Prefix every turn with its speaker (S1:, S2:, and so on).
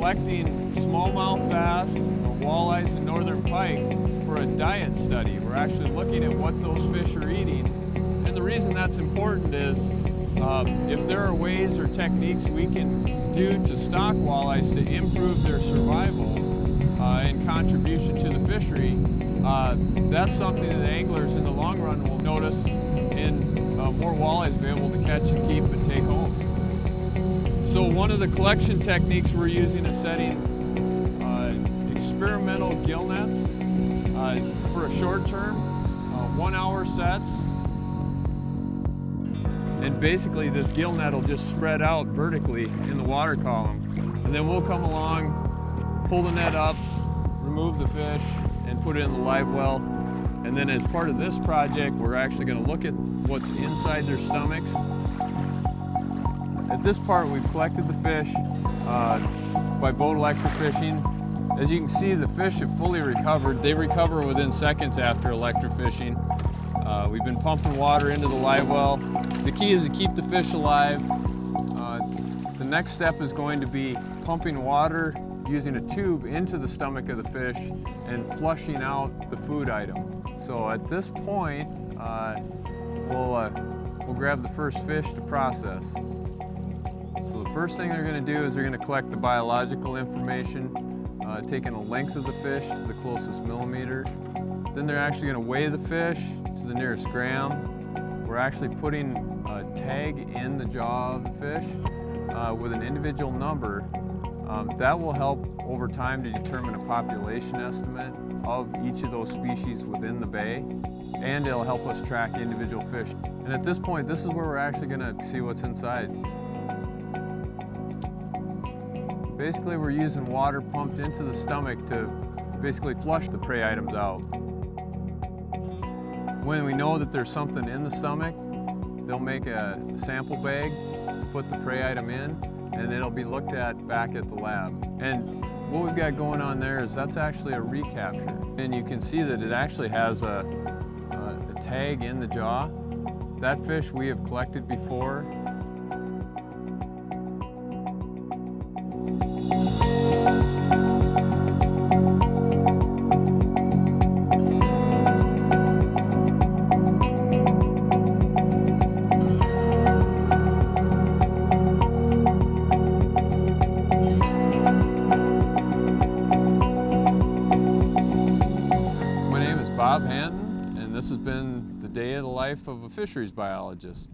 S1: collecting smallmouth bass, walleyes, and northern pike for a diet study. We're actually looking at what those fish are eating. And the reason that's important is if there are ways or techniques we can do to stock walleyes to improve their survival and contribution to the fishery, that's something that the anglers in the long run will notice in more walleyes be able to catch and keep and take home. So one of the collection techniques we're using is setting experimental gill nets for a short term, 1 hour sets. And basically this gill net will just spread out vertically in the water column. And then we'll come along, pull the net up, remove the fish, and put it in the live well. And then as part of this project, we're actually going to look at what's inside their stomachs. At this part, we've collected the fish by boat electrofishing. As you can see, the fish have fully recovered. They recover within seconds after electrofishing. We've been pumping water into the live well. The key is to keep the fish alive. The next step is going to be pumping water using a tube into the stomach of the fish and flushing out the food item. So at this point, we'll grab the first fish to process. So the first thing they're going to do is they're going to collect the biological information, taking the length of the fish to the closest millimeter. Then they're actually going to weigh the fish to the nearest gram. We're actually putting a tag in the jaw of the fish with an individual number. That will help over time to determine a population estimate of each of those species within the bay, and it'll help us track individual fish. And at this point, this is where we're actually going to see what's inside. Basically, we're using water pumped into the stomach to basically flush the prey items out. When we know that there's something in the stomach, they'll make a sample bag, put the prey item in, and it'll be looked at back at the lab. And what we've got going on there is that's actually a recapture. And you can see that it actually has a tag in the jaw. That fish we have collected before. This has been the day of the life of a fisheries biologist.